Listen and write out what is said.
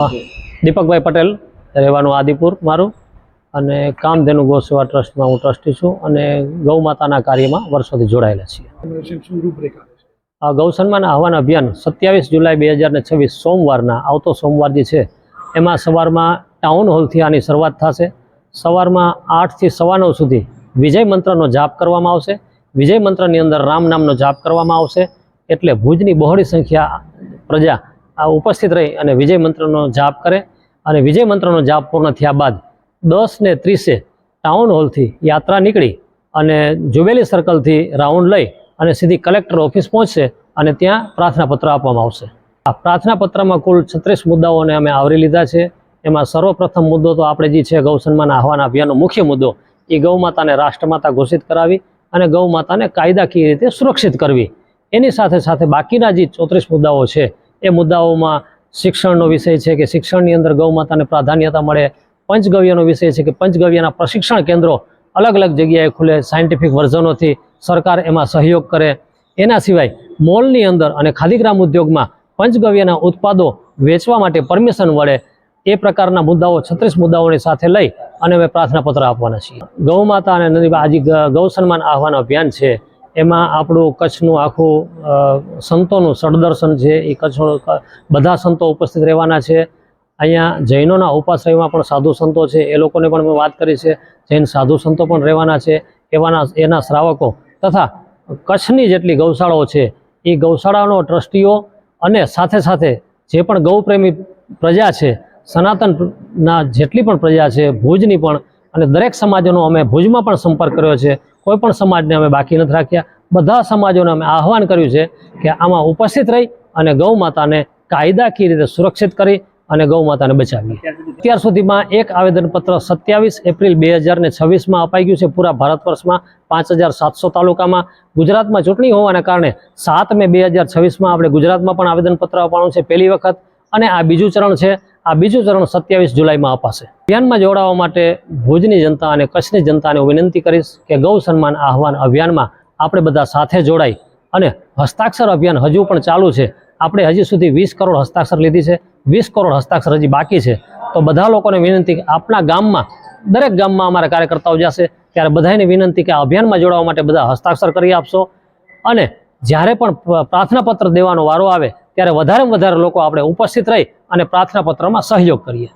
દીપકભાઈ પટેલ, રહેવાનું આદિપુર મારું, અને કામધેનુ ગૌસેવા ટ્રસ્ટમાં હું ટ્રસ્ટી છું અને ગૌ માતાના કાર્યમાં વર્ષોથી જોડાયેલા છીએ. આ ગૌ સન્માન આહવાન અભિયાન 27 જુલાઈ 2026 સોમવારના આવતો સોમવાર જે છે એમાં સવારમાં ટાઉન હોલથી આની શરૂઆત થશે. સવારમાં 8 થી 9:15 સુધી વિજય મંત્રનો જાપ કરવામાં આવશે. વિજય મંત્રની અંદર રામ નામનો જાપ કરવામાં આવશે. એટલે ભુજની બહોળી સંખ્યા પ્રજા આ ઉપસ્થિત રહી અને વિજય મંત્રનો જાપ કરે. અને વિજય મંત્રનો જાપ પૂર્ણ થયા બાદ 10:30 ટાઉન હોલથી યાત્રા નીકળી અને જુબેલી સર્કલથી રાઉન્ડ લઈ અને સીધી કલેક્ટર ઓફિસ પહોંચશે અને ત્યાં પ્રાર્થનાપત્ર આપવામાં આવશે. આ પ્રાર્થનાપત્રમાં કુલ 36 મુદ્દાઓને અમે આવરી લીધા છે. એમાં સર્વપ્રથમ મુદ્દો તો આપણે જે છે ગૌ સન્માન આહવાન અભિયાનનો મુખ્ય મુદ્દો એ ગૌ માતાને રાષ્ટ્રમાતા ઘોષિત કરાવી અને ગૌ માતાને કાયદાકીય રીતે સુરક્ષિત કરવી. એની સાથે સાથે બાકીના જે 34 મુદ્દાઓ છે એ મુદ્દાઓમાં શિક્ષણનો વિષય છે કે શિક્ષણની અંદર ગૌ માતાને પ્રાધાન્યતા મળે. પંચગવ્યનો વિષય છે કે પંચગવ્યના પ્રશિક્ષણ કેન્દ્રો અલગ અલગ જગ્યાએ ખુલે, સાયન્ટિફિક વર્ઝનોથી સરકાર એમાં સહયોગ કરે. એના સિવાય મોલની અંદર અને ખાદીગ્રામ ઉદ્યોગમાં પંચગવ્યના ઉત્પાદો વેચવા માટે પરમિશન મળે. એ પ્રકારના મુદ્દાઓ 36 મુદ્દાઓની સાથે લઈ અને અમે પ્રાર્થનાપત્ર આપવાના છીએ. ગૌ માતા અને નદી આજે ગૌ સન્માન આહવાન અભિયાન છે એમાં આપણું કચ્છનું આખું સંતોનું સડદર્શન છે. એ કચ્છનું બધા સંતો ઉપસ્થિત રહેવાના છે. અહીંયા જૈનોના ઉપાશ્રયમાં પણ સાધુ સંતો છે, એ લોકોને પણ મેં વાત કરી છે. જૈન સાધુ સંતો પણ રહેવાના છે, એના શ્રાવકો તથા કચ્છની જેટલી ગૌશાળાઓ છે એ ગૌશાળાનો ટ્રસ્ટીઓ અને સાથે સાથે જે પણ ગૌપ્રેમી પ્રજા છે, સનાતનના જેટલી પણ પ્રજા છે, ભુજની પણ, અને દરેક સમાજોનો અમે ભુજમાં પણ સંપર્ક કર્યો છે. કોઈ પણ સમાજને અમે બાકી નથી રાખ્યા. બધા સમાજોને અમે આહવાન કર્યું છે કે આમાં ઉપસ્થિત રહી અને ગૌ માતાને કાયદાકીય રીતે સુરક્ષિત કરી અને ગૌ માતાને બચાવીએ. અત્યાર સુધીમાં એક આવેદનપત્ર 27 એપ્રિલ 2026 અપાઈ ગયું છે. પૂરા ભારત વર્ષમાં 5700 તાલુકામાં. ગુજરાતમાં ચૂંટણી હોવાના કારણે 7 મે 2026 આપણે ગુજરાતમાં પણ આવેદનપત્ર આપવાનું છે પહેલી વખત. અને આ બીજું ચરણ છે. આ બીજું ચરણ 27 જુલાઈમાં અપાશે. અભિયાનમાં જોડાવા માટે ભુજની જનતા અને કચ્છની જનતાને હું વિનંતી કરીશ કે ગૌ સન્માન આહવાન અભિયાનમાં આપણે બધા સાથે જોડાઈ અને હસ્તાક્ષર અભિયાન હજુ પણ ચાલુ છે. આપણે હજી સુધી 20 કરોડ હસ્તાક્ષર લીધી છે. 20 કરોડ હસ્તાક્ષર હજી બાકી છે. તો બધા લોકોને વિનંતી કે આપણા ગામમાં, દરેક ગામમાં અમારા કાર્યકર્તાઓ જશે ત્યારે બધાને વિનંતી કે આ અભિયાનમાં જોડાવા માટે બધા હસ્તાક્ષર કરી આપશો. અને જ્યારે પણ પ્રાર્થનાપત્ર દેવાનો વારો આવે ત્યારે વધારેમાં વધારે લોકો આપણે ઉપસ્થિત રહી અને પ્રાર્થનાપત્રમાં સહયોગ કરીએ.